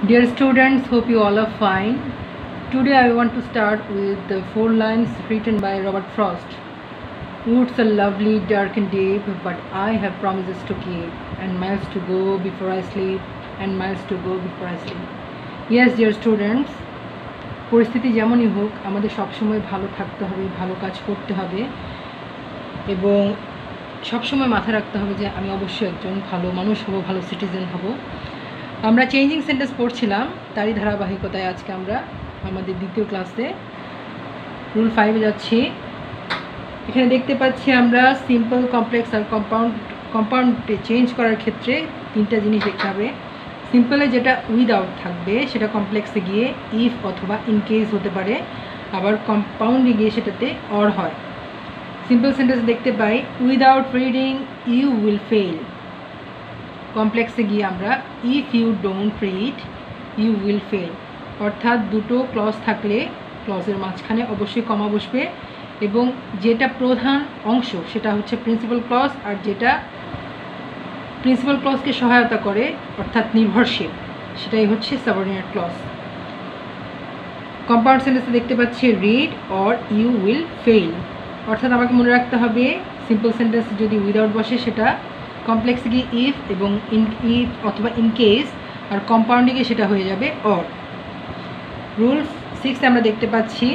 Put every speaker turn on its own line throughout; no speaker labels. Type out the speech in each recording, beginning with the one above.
Dear students, hope you all are fine. Today I want to start with the 4 lines written by Robert Frost. Woods are lovely, dark and deep, but I have promises to keep, and miles to go before I sleep, and miles to go before I sleep. Yes, dear students, পরিস্থিতি যেমনই হোক আমাদের সবসময় ভালো থাকতে হবে, ভালো কাজ করতে হবে এবং সবসময় মাথায় রাখতে হবে যে আমি অবশ্যই একজন ভালো মানুষ হব, ভালো সিটিজেন হব। আমরা চেঞ্জিং সেন্টেন্স পড়ছিলাম, তারই ধারাবাহিকতায় আজকে আমরা আমাদের দ্বিতীয় ক্লাসে রুল 5-এ যাচ্ছি। এখানে দেখতে পাচ্ছি আমরা সিম্পল, কমপ্লেক্স আর কম্পাউন্ডে চেঞ্জ করার ক্ষেত্রে 3টা জিনিস দেখতে হবে। সিম্পলে যেটা উইদাউট থাকবে সেটা কমপ্লেক্সে গিয়ে ইফ অথবা ইন কেস হতে পারে, আবার কম্পাউন্ডে গিয়ে সেটাতে অর হয়। সিম্পল সেন্টেন্স দেখতে পাই without reading you will fail. কমপ্লেক্সে গিয়ে আমরা if you don't read you will fail, অর্থাৎ দুটো ক্লজ থাকলে ক্লজের মাঝখানে অবশ্যই কমা বসবে এবং যেটা প্রধান অংশ সেটা হচ্ছে প্রিন্সিপাল ক্লজ, আর যেটা প্রিন্সিপাল ক্লজকে সহায়তা করে অর্থাৎ নির্ভরশীল সেটাই হচ্ছে সাবঅর্ডিনেট ক্লজ। কম্পাউন্ড সেন্টেন্সে দেখতে পাচ্ছি read or you will fail, অর্থাৎ আমাকে মনে রাখতে হবে সিম্পল সেন্টেন্স যদি উইদাউট বসে সেটা কমপ্লেক্সে গিয়ে ইফ এবং ইফ অথবা ইন কেস, আর কম্পাউন্ডে গিয়ে সেটা হয়ে যাবে অর। রুল 6 আমরা দেখতে পাচ্ছি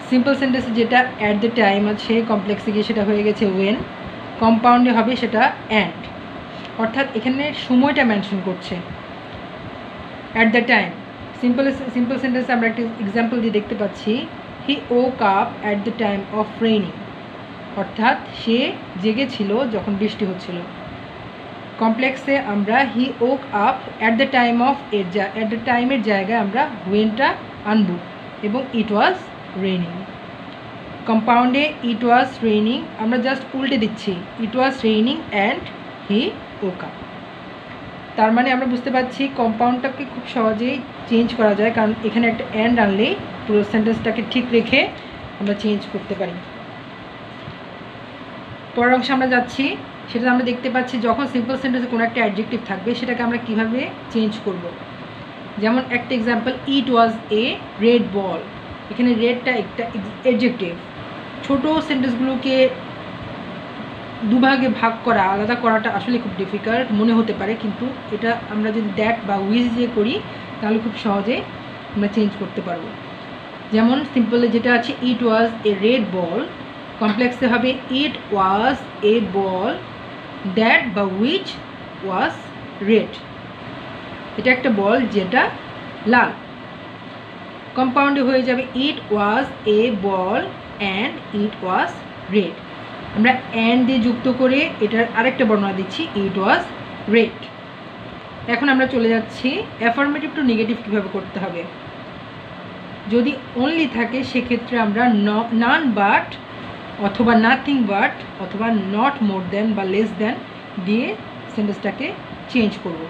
সিম্পল সেন্টেন্সে যেটা অ্যাট দ্য টাইম আছে কমপ্লেক্সে গিয়ে সেটা হয়ে গেছে ওয়েন, কম্পাউন্ডে হবে সেটা অ্যান্ড, অর্থাৎ এখানে সময়টা মেনশন করছে অ্যাট দ্য টাইম। সিম্পল সেন্টেন্সে আমরা একটা এক্সাম্পল দিয়ে দেখতে পাচ্ছি he woke up at the time of raining, অর্থাৎ সে জেগেছিল যখন বৃষ্টি হচ্ছিল। কমপ্লেক্সে আমরা he woke up at the time of at the টাইমের জায়গায় আমরা ওয়েনটা আনব এবং ইট ওয়াজ রেইনিং। কম্পাউন্ডে ইট ওয়াজ রেইনিং আমরা জাস্ট উল্টে দিচ্ছি, it was raining and he woke up. তার মানে আমরা বুঝতে পারছি কম্পাউন্ডটাকে খুব সহজেই চেঞ্জ করা যায়, কারণ এখানে একটা অ্যান্ড আনলেই পুরো সেন্টেন্সটাকে ঠিক রেখে আমরা চেঞ্জ করতে পারি। পরের অংশে আমরা যাচ্ছি, সেটা আমরা দেখতে পাচ্ছি যখন সিম্পল সেন্টেন্সে কোনো একটা অ্যাডজেক্টিভ থাকবে সেটাকে আমরা কিভাবে চেঞ্জ করব। যেমন একটা example it was a red ball, এখানে রেডটা একটা অ্যাডজেক্টিভ। ছোটো সেন্টেন্সগুলোকে দুভাগে ভাগ করা, আলাদা করাটা আসলে খুব ডিফিকাল্ট মনে হতে পারে, কিন্তু এটা আমরা যদি দ্যাট বা উইজ দিয়ে করি তাহলে খুব সহজে আমরা চেঞ্জ করতে পারবো। যেমন সিম্পলে যেটা আছে ইট ওয়াজ এ রেড বল, কমপ্লেক্সে হবে it was a ball that বা উইচ ওয়াজ রেড, এটা একটা বল যেটা লাল। কম্পাউন্ডে হয়ে যাবে it was a ball and it was red, আমরা অ্যান্ড দিয়ে যুক্ত করে এটার আরেকটা বর্ণনা দিচ্ছি ইট ওয়াজ রেড। এখন আমরা চলে যাচ্ছি অ্যাফার্মেটিভ টু নেগেটিভ কীভাবে করতে হবে। যদি অনলি থাকে সেক্ষেত্রে আমরা নান বাট অথবা নাথিং বাট অথবা নট মোর দ্যান বা লেস দ্যান দিয়ে সেন্টেন্সটাকে চেঞ্জ করব।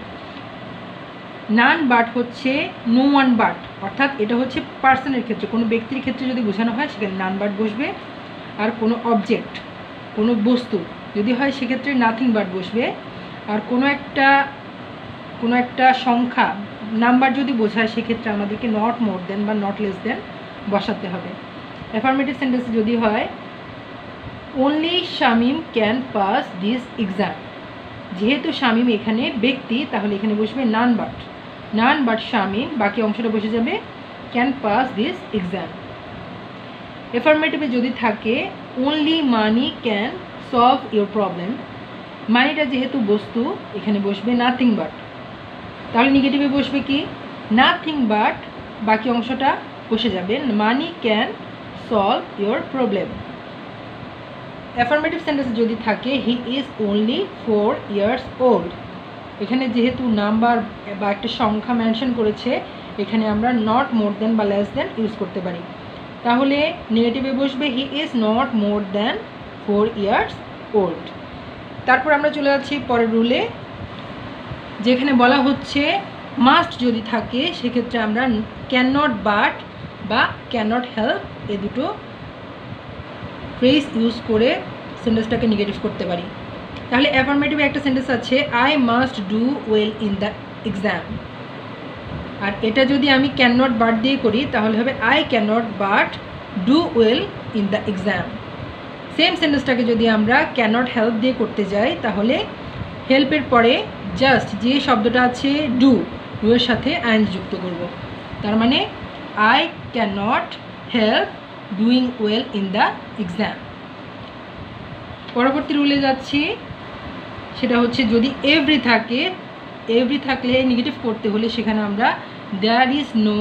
নান বাট হচ্ছে নো ওয়ান বাট, অর্থাৎ এটা হচ্ছে পার্সনের ক্ষেত্রে, কোনো ব্যক্তির ক্ষেত্রে যদি বোঝানো হয় সেখানে নান বাট বসবে, আর কোনো অবজেক্ট কোনো বস্তু যদি হয় সেক্ষেত্রে নাথিং বাট বসবে, আর কোনো একটা সংখ্যা নাম্বার যদি বোঝায় সেক্ষেত্রে আমাদেরকে নট মোর দেন বা নট লেস দেন বসাতে হবে। অ্যাফার্মেটিভ সেন্টেন্স যদি হয় only Shamim can pass this exam, যেহেতু শামিম এখানে ব্যক্তি তাহলে এখানে বসবে নান বাট শামিম, বাকি অংশটা বসে যাবে ক্যান পাস দিস এক্সাম। অ্যাফার্মেটিভে যদি থাকে only money can solve your problem, মানিটা যেহেতু বস্তু এখানে বসবে নাথিং বাট, তাহলে নেগেটিভে বসবে কি নাথিং বাট, বাকি অংশটা বসে যাবে মানি can solve your problem. Affirmative sentence যদি থাকে he is only 4 years old, এখানে যেহেতু নাম্বার বা একটা সংখ্যা মেনশন করেছে এখানে আমরা নট মোর দেন বা লেস দেন ইউজ করতে পারি, তাহলে নেগেটিভে বসবে he is not more than 4 years old। তারপর আমরা চলে যাচ্ছি পরের রুলে, যেখানে বলা হচ্ছে মাস্ট যদি থাকে সেক্ষেত্রে আমরা ক্যান নট বাট বা ক্যান নট হেল্প এ দুটো ফ্রেজ ইউজ করে সেন্টেন্সটাকে নেগেটিভ করতে পারি। তাহলে অ্যাফার্মেটিভে একটা সেন্টেন্স আছে I must do well in the exam, আর এটা যদি আমি ক্যান নট বাট দিয়ে করি তাহলে হবে I cannot but do well in the exam. Same সেন্টেন্সটাকে যদি আমরা ক্যান নট হেল্প দিয়ে করতে যাই তাহলে হেল্পের পরে জাস্ট যে শব্দটা আছে ডু, এর সাথে আইএনজি যুক্ত করব। তার মানে I can not help doing well in the exam. পরবর্তী রুলে যাচ্ছি, সেটা হচ্ছে যদি এভরি থাকে, এভরি থাকলে নেগেটিভ করতে হলে সেখানে আমরা দেয়ার ইজ নো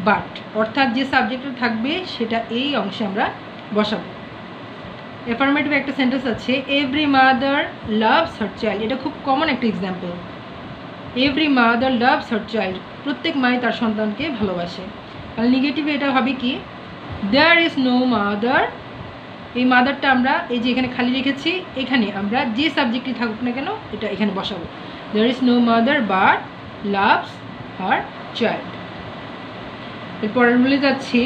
বাট, অর্থাৎ যে সাবজেক্টটা থাকবে সেটা এই অংশে আমরা বসাবো। অ্যাফার্মেটিভ একটা সেন্টেন্স আছে, every mother loves her child, এটা খুব কমন একটা example. Every mother loves her child, প্রত্যেক মাই তার সন্তানকে ভালোবাসে। আর নেগেটিভে এটা হবে কি, দেয়ার ইজ নো মাদার, এই মাদারটা আমরা এই যে এখানে খালি রেখেছি, এখানে আমরা যে সাবজেক্টই থাকুক না কেন এটা এখানে বসাবো। There is no mother but loves her child. এরপরে বলে যাচ্ছি,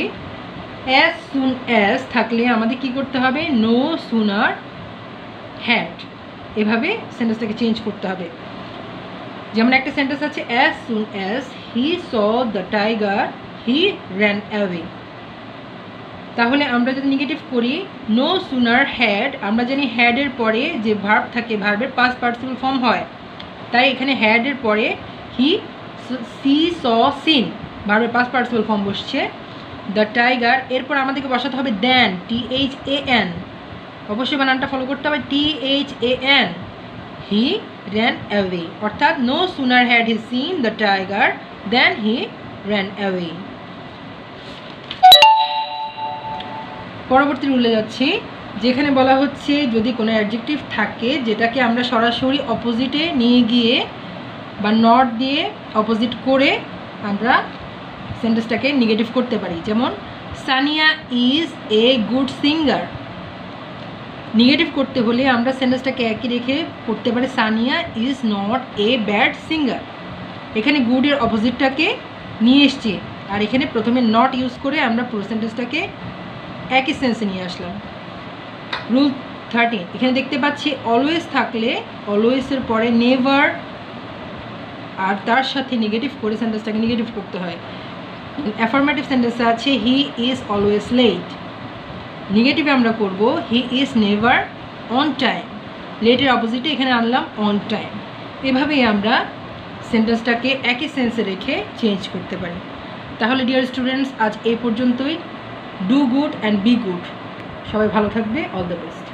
অ্যাজ সুন অ্যাজ থাকলে আমাদের কি করতে হবে, নো সুনার হ্যাড, এভাবে সেন্টেন্সটাকে চেঞ্জ করতে হবে। যেমন একটা সেন্টেন্স আছে, as soon as he saw the tiger he ran away. তাহলে আমরা যদি নেগেটিভ করি, নো সুনার হ্যাড, আমরা জানি হ্যাডের পরে যে ভার্ব থাকে ভার্বের পাস্ট পার্টিসিপল ফর্ম হয়, তাই এখানে হ্যাডের পরে হি সি স সিন ভার্বের পাস্ট পার্টিসিপল ফর্ম বসছে। দ্য টাইগার, এরপর আমাদেরকে বসাতে হবে দেন, THAN, অবশ্যই বানানটা ফলো করতে হবে, THAN, হি র্যান অ্যাওয়ে, অর্থাৎ no sooner had he seen the tiger than he ran away. পরবর্তী রুলে যাচ্ছি, যেখানে বলা হচ্ছে যদি কোনো অ্যাডজেক্টিভ থাকে যেটাকে আমরা সরাসরি অপোজিটে নিয়ে গিয়ে বা নট দিয়ে অপোজিট করে আমরা সেন্টেন্সটাকে নেগেটিভ করতে পারি। যেমন Sania is a good singer, negative করতে হলে আমরা সেন্টেন্সটাকে একই রেখে করতে পারি, Sania is not a bad singer. এখানে গুডের অপোজিটটাকে নিয়ে এসছি, আর এখানে প্রথমে নট ইউজ করে আমরা পুরো সেন্টেন্সটাকে একই সেন্সে নিয়ে আসলাম। রুল 13, এখানে দেখতে পাচ্ছি অলওয়েজ থাকলে অলওয়েজের পরে নেভার আর তার সাথে নেগেটিভ করে সেন্টেন্সটাকে নেগেটিভ করতে হয়। অ্যাফার্মেটিভ সেন্টেন্সে আছে হি ইজ অলওয়েজ লেট, নেগেটিভে আমরা করব he is never on time, লেটের অপোজিটে এখানে আনলাম অন টাইম। এভাবেই আমরা সেন্টেন্সটাকে একই সেন্সে রেখে চেঞ্জ করতে পারি। তাহলে ডিয়ার স্টুডেন্টস, আজ এই পর্যন্তই। Do good and be good. সবাই ভালো থাকবে। All the best.